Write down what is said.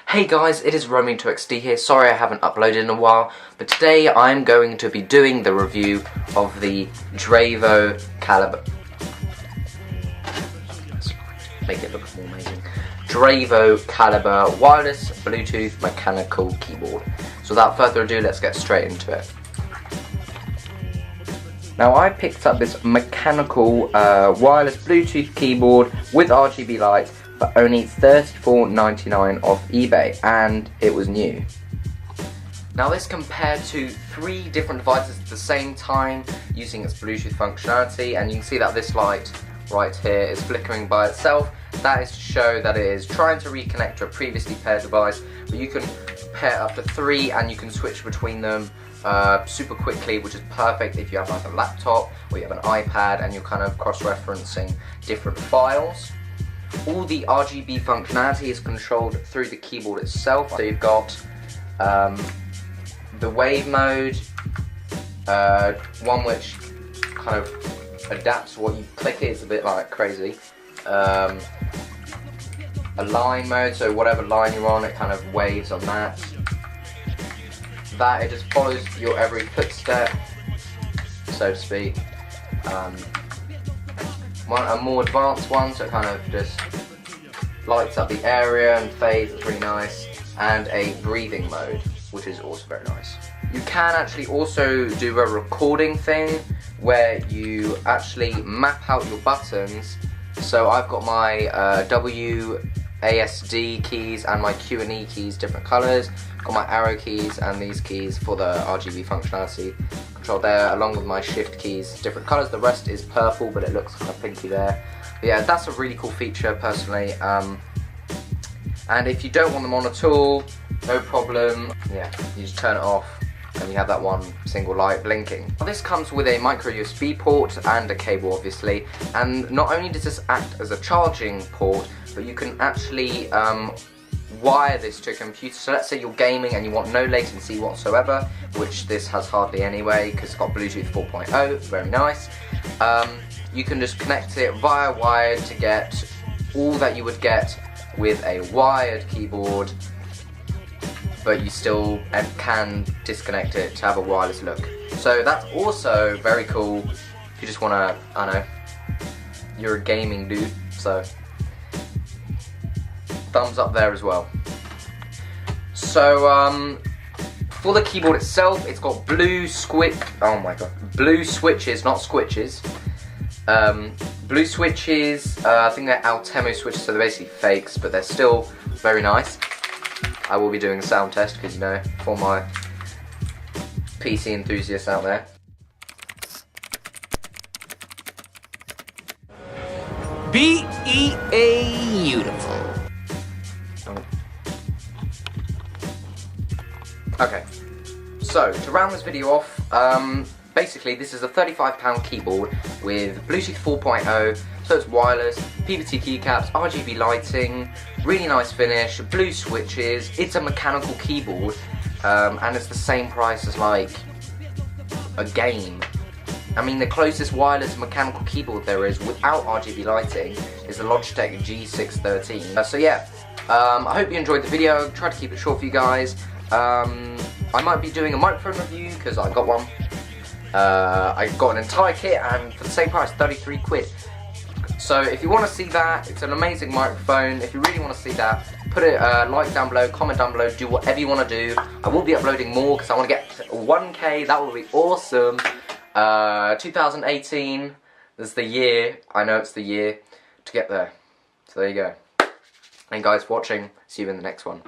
Hey guys, it is Roaming2XD here. Sorry I haven't uploaded in a while, but today I'm going to be doing the review of the Dravo Caliber. Let's make it look more amazing. Dravo Caliber wireless Bluetooth mechanical keyboard. So without further ado, let's get straight into it. Now I picked up this mechanical wireless Bluetooth keyboard with RGB lights for only $34.99 off eBay, and it was new. Now this compared to 3 different devices at the same time using its Bluetooth functionality, and you can see that this light right here is flickering by itself. That is to show that it is trying to reconnect to a previously paired device, but you can pair up to 3 and you can switch between them super quickly, which is perfect if you have like a laptop or you have an iPad and you're kind of cross-referencing different files. All the RGB functionality is controlled through the keyboard itself. So you've got the wave mode, one which kind of adapts what you click. It's a bit like crazy. A line mode, so whatever line you're on, it kind of waves on that. That it just follows your every footstep, so to speak. A more advanced one, so it kind of just lights up the area and fades, it's really nice, and a breathing mode, which is also very nice. You can actually also do a recording thing where you actually map out your buttons. So I've got my WASD keys and my Q and E keys different colours, got my arrow keys and these keys for the RGB functionality control there, along with my shift keys different colours. The rest is purple, but it looks kind of pinky there. But yeah, that's a really cool feature personally, and if you don't want them on at all, no problem. Yeah, you just turn it off and you have that one single light blinking. Now, this comes with a micro USB port and a cable obviously, and not only does this act as a charging port, but you can actually wire this to a computer. So let's say you're gaming and you want no latency whatsoever, which this has hardly anyway because it's got Bluetooth 4.0, very nice. You can just connect it via wired to get all that you would get with a wired keyboard, but you still can disconnect it to have a wireless look. So that's also very cool if you just want to, I don't know, you're a gaming dude, so thumbs up there as well. So for the keyboard itself, it's got blue switches, not switches. Blue switches, I think they're Altemo switches, so they're basically fakes, but they're still very nice. I will be doing a sound test because, you know, for my PC enthusiasts out there. Beautiful. Okay, so to round this video off, basically this is a £35 keyboard with Bluetooth 4.0, so it's wireless, PVT keycaps, RGB lighting, really nice finish, blue switches. It's a mechanical keyboard, and it's the same price as like a game. I mean, the closest wireless mechanical keyboard there is without RGB lighting is the Logitech G613. So yeah, I hope you enjoyed the video. I tried to keep it short for you guys. I might be doing a microphone review because I got one. I got an entire kit and for the same price, 33 quid. So if you want to see that, it's an amazing microphone. If you really want to see that, put a like down below, comment down below, do whatever you want to do. I will be uploading more because I want to get 1K, that will be awesome. 2018 is the year, I know it's the year to get there. So there you go. And guys watching, see you in the next one.